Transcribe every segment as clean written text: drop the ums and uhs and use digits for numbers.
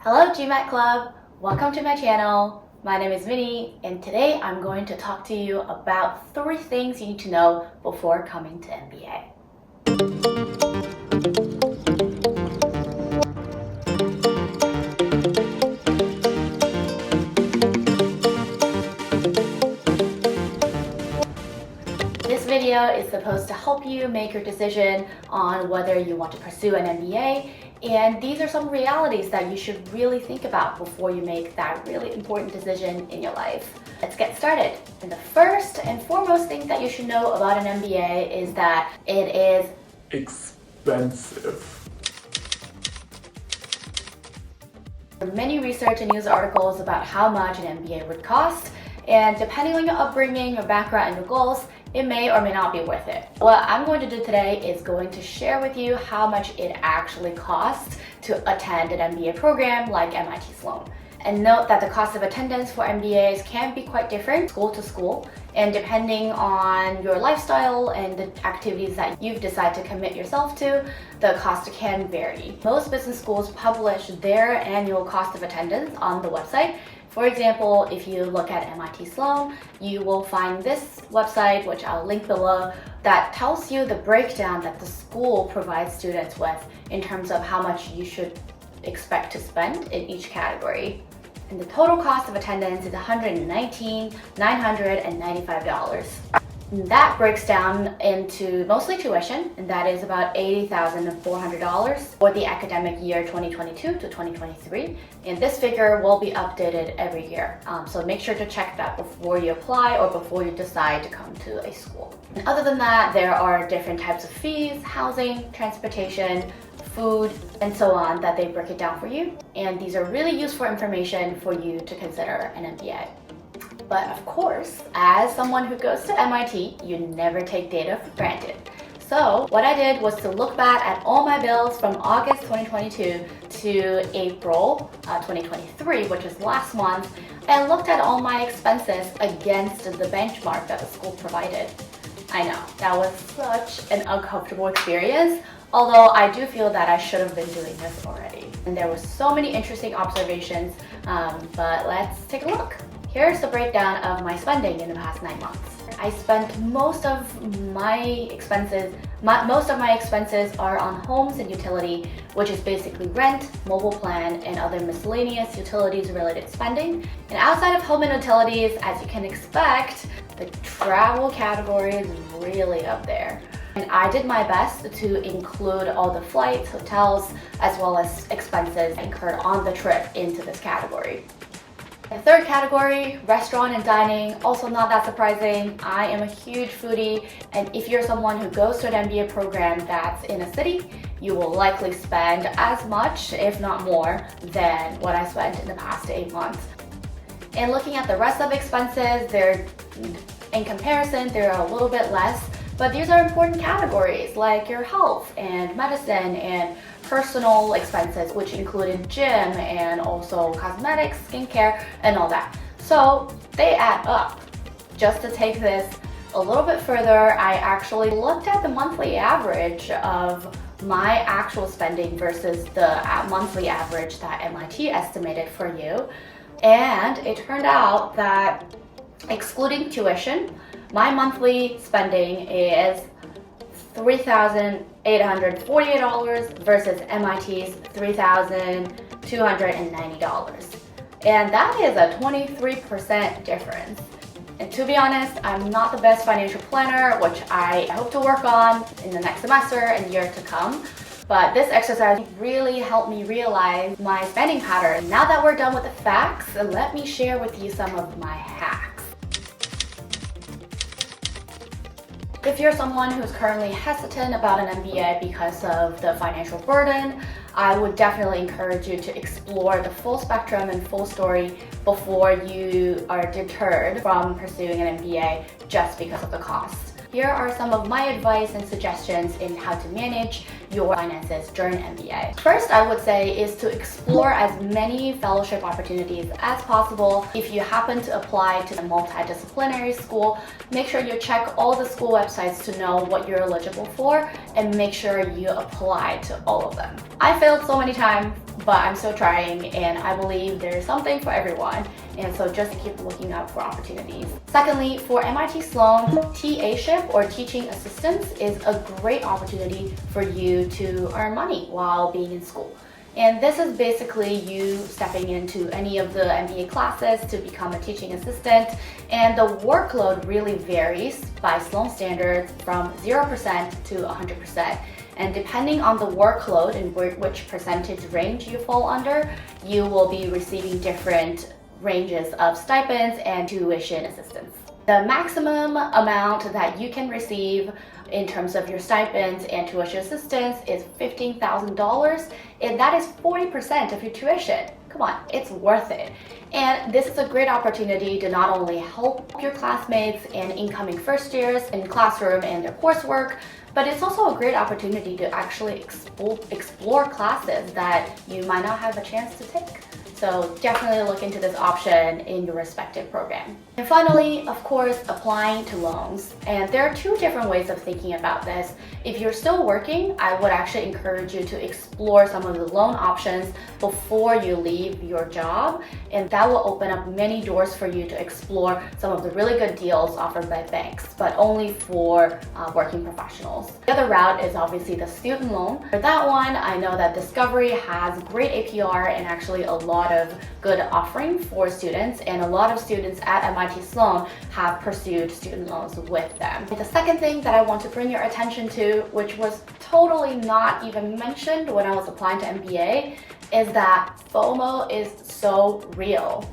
Hello GMAT Club, welcome to my channel. My name is Minnie and today I'm going to talk to you about 3 things you need to know before coming to MBA. This video is supposed to help you make your decision on whether you want to pursue an MBA, and these are some realities that you should really think about before you make that really important decision in your life. Let's get started. And the first and foremost thing that you should know about an MBA is that it is expensive. There are many research and news articles about how much an MBA would cost, and depending on your upbringing, your background, and your goals, it may or may not be worth it. What I'm going to do today is going to share with you how much it actually costs to attend an MBA program like MIT Sloan. And note that the cost of attendance for MBAs can be quite different school to school, and depending on your lifestyle and the activities that you've decided to commit yourself to, the cost can vary. Most business schools publish their annual cost of attendance on the website. For example, if you look at MIT Sloan, you will find this website, which I'll link below, that tells you the breakdown that the school provides students with in terms of how much you should expect to spend in each category. And the total cost of attendance is $119,995. That breaks down into mostly tuition, and that is about $80,400 for the academic year 2022 to 2023. And this figure will be updated every year. So make sure to check that before you apply or before you decide to come to a school. And other than that, there are different types of fees, housing, transportation, food, and so on that they break it down for you. And these are really useful information for you to consider an MBA. But of course, as someone who goes to MIT, you never take data for granted. So what I did was to look back at all my bills from August 2022 to April 2023, which is last month, and looked at all my expenses against the benchmark that the school provided. I know, that was such an uncomfortable experience, although I do feel that I should have been doing this already. And there were so many interesting observations, but let's take a look. Here's the breakdown of my spending in the past 9 months. I spent most of my expenses are on homes and utility, which is basically rent, mobile plan, and other miscellaneous utilities related spending. And outside of home and utilities, as you can expect, the travel category is really up there. And I did my best to include all the flights, hotels, as well as expenses incurred on the trip into this category. The third category, restaurant and dining, also not that surprising. I am a huge foodie, and if you're someone who goes to an MBA program that's in a city, you will likely spend as much, if not more, than what I spent in the past 8 months. And looking at the rest of expenses, in comparison, they're a little bit less, but these are important categories like your health and medicine and personal expenses, which included gym and also cosmetics, skincare, and all that. So they add up. Just to take this a little bit further, I actually looked at the monthly average of my actual spending versus the monthly average that MIT estimated for you. And it turned out that excluding tuition, my monthly spending is $3,848 versus MIT's $3,290. And that is a 23% difference. And to be honest, I'm not the best financial planner, which I hope to work on in the next semester and year to come. But this exercise really helped me realize my spending pattern. Now that we're done with the facts, let me share with you some of my hacks. If you're someone who's currently hesitant about an MBA because of the financial burden, I would definitely encourage you to explore the full spectrum and full story before you are deterred from pursuing an MBA just because of the cost. Here are some of my advice and suggestions in how to manage your finances during MBA. First, I would say is to explore as many fellowship opportunities as possible. If you happen to apply to a multidisciplinary school, make sure you check all the school websites to know what you're eligible for and make sure you apply to all of them. I failed so many times but I'm still trying, and I believe there's something for everyone. And so just keep looking out for opportunities. Secondly, for MIT Sloan, TA-ship or teaching assistance is a great opportunity for you to earn money while being in school. And this is basically you stepping into any of the MBA classes to become a teaching assistant. And the workload really varies by Sloan standards from 0% to 100%. And depending on the workload and which percentage range you fall under, you will be receiving different ranges of stipends and tuition assistance. The maximum amount that you can receive in terms of your stipends and tuition assistance is $15,000, and that is 40% of your tuition. Come on, it's worth it. And this is a great opportunity to not only help your classmates and incoming first years in classroom and their coursework, but it's also a great opportunity to actually explore classes that you might not have a chance to take. So definitely look into this option in your respective program. And finally, of course, applying to loans. And there are two different ways of thinking about this. If you're still working, I would actually encourage you to explore some of the loan options before you leave your job. And that will open up many doors for you to explore some of the really good deals offered by banks, but only for working professionals. The other route is obviously the student loan. For that one, I know that Discovery has great APR and actually a lot of good offering for students, and a lot of students at MIT Sloan have pursued student loans with them. The second thing that I want to bring your attention to, which was totally not even mentioned when I was applying to MBA, is that FOMO is so real.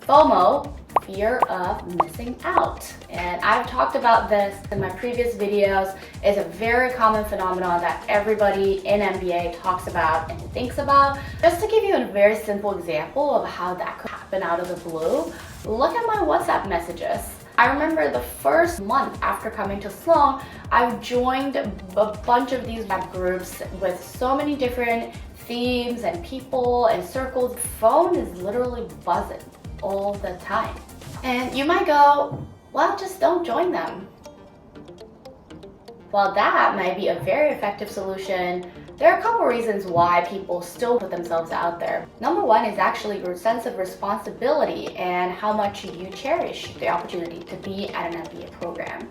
FOMO, fear of missing out. And I've talked about this in my previous videos. It's a very common phenomenon that everybody in MBA talks about and thinks about. Just to give you a very simple example of how that could happen out of the blue, look at my WhatsApp messages. I remember the first month after coming to Sloan, I've joined a bunch of these web groups with so many different themes and people and circles. The phone is literally buzzing all the time. And you might go, well, just don't join them. While that might be a very effective solution, there are a couple reasons why people still put themselves out there. Number one is actually your sense of responsibility and how much you cherish the opportunity to be at an MBA program.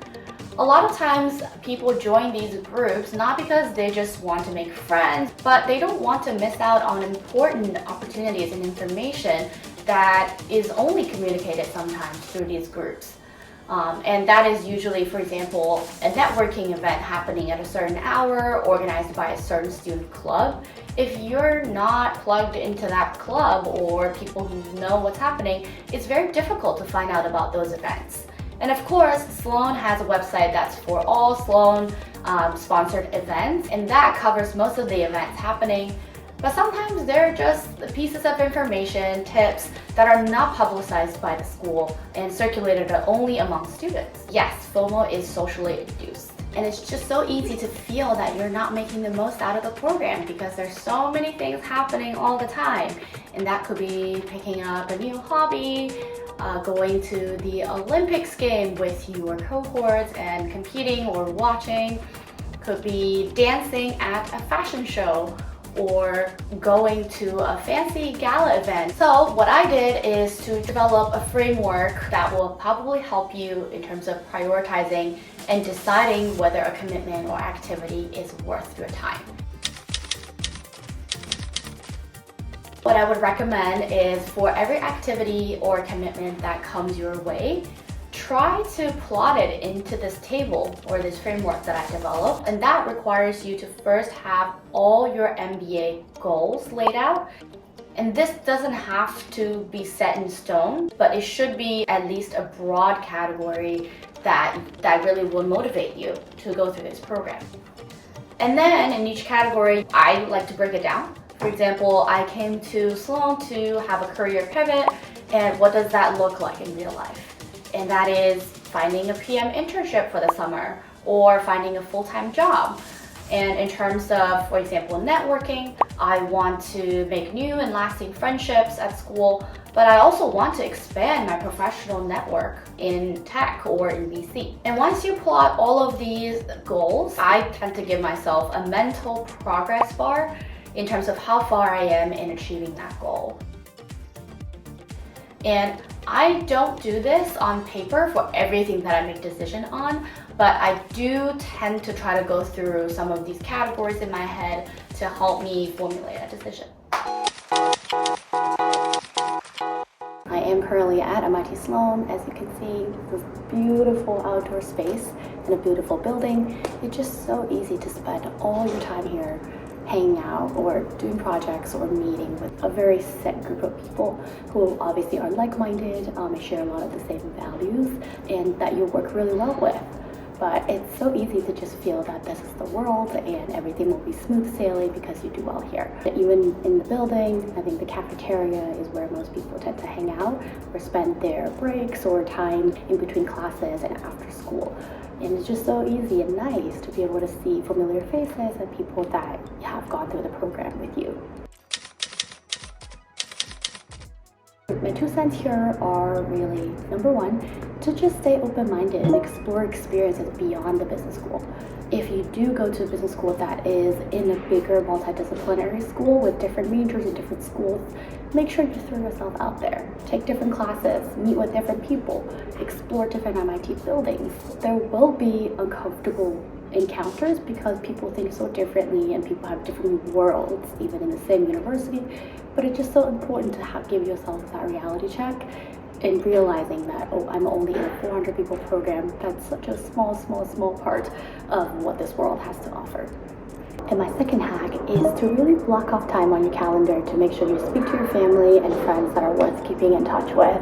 A lot of times people join these groups not because they just want to make friends, but they don't want to miss out on important opportunities and information that is only communicated sometimes through these groups. And that is usually, for example, a networking event happening at a certain hour organized by a certain student club. If you're not plugged into that club or people who know what's happening, it's very difficult to find out about those events. And of course, Sloan has a website that's for all Sloan sponsored events, and that covers most of the events happening. But sometimes they're just pieces of information, tips that are not publicized by the school and circulated only among students. Yes, FOMO is socially induced. And it's just so easy to feel that you're not making the most out of the program because there's so many things happening all the time. And that could be picking up a new hobby, going to the Olympics game with your cohorts and competing or watching, could be dancing at a fashion show, or going to a fancy gala event. So what I did is to develop a framework that will probably help you in terms of prioritizing and deciding whether a commitment or activity is worth your time. What I would recommend is for every activity or commitment that comes your way, try to plot it into this table or this framework that I developed. And that requires you to first have all your MBA goals laid out. And this doesn't have to be set in stone, but it should be at least a broad category that really will motivate you to go through this program. And then in each category, I like to break it down. For example, I came to Sloan to have a career pivot, and what does that look like in real life? And that is finding a PM internship for the summer or finding a full-time job. And in terms of, for example, networking, I want to make new and lasting friendships at school, but I also want to expand my professional network in tech or in VC. And once you plot all of these goals, I tend to give myself a mental progress bar in terms of how far I am in achieving that goal. And I don't do this on paper for everything that I make decision on, but I do tend to try to go through some of these categories in my head to help me formulate a decision. I am currently at MIT Sloan. As you can see, this beautiful outdoor space and a beautiful building. It's just so easy to spend all your time here hanging out or doing projects or meeting with a very set group of people who obviously are like-minded, share a lot of the same values, and that you work really well with. But it's so easy to just feel that this is the world and everything will be smooth sailing because you do well here. Even in the building, I think the cafeteria is where most people tend to hang out or spend their breaks or time in between classes and after school. And it's just so easy and nice to be able to see familiar faces and people that have gone through the program with you. My 2 cents here are really, number one, to just stay open-minded and explore experiences beyond the business school. If you do go to a business school that is in a bigger multidisciplinary school with different majors and different schools, make sure you throw yourself out there. Take different classes, meet with different people, explore different MIT buildings. There will be uncomfortable encounters because people think so differently and people have different worlds even in the same university, but it's just so important to give yourself that reality check and realizing that, oh, I'm only in a 400 people program. That's such a small part of what this world has to offer. And my second hack is to really block off time on your calendar to make sure you speak to your family and friends that are worth keeping in touch with.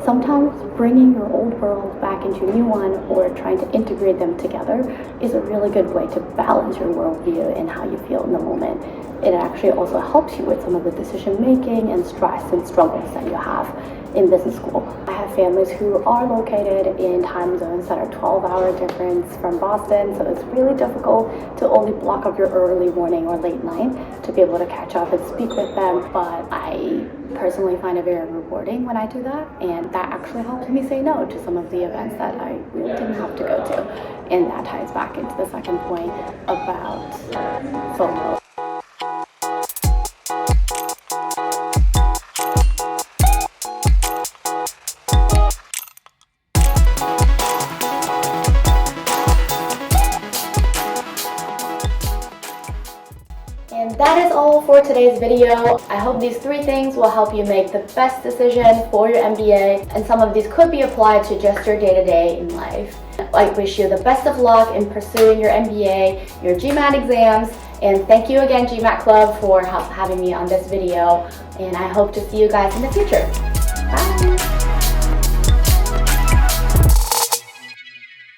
Sometimes bringing your old world back into a new one or trying to integrate them together is a really good way to balance your worldview and how you feel in the moment. It actually also helps you with some of the decision making and stress and struggles that you have in business school. I have families who are located in time zones that are 12-hour difference from Boston, so it's really difficult to only block up your early morning or late night to be able to catch up and speak with them, but I personally find it very rewarding when I do that, and that actually helps me say no to some of the events that I really didn't have to go to. And that ties back into the second point about FOMO. And that is all for today's video. I hope these 3 things will help you make the best decision for your MBA, and some of these could be applied to just your day-to-day in life. I wish you the best of luck in pursuing your MBA, your GMAT exams, and thank you again GMAT Club for having me on this video, and I hope to see you guys in the future. Bye!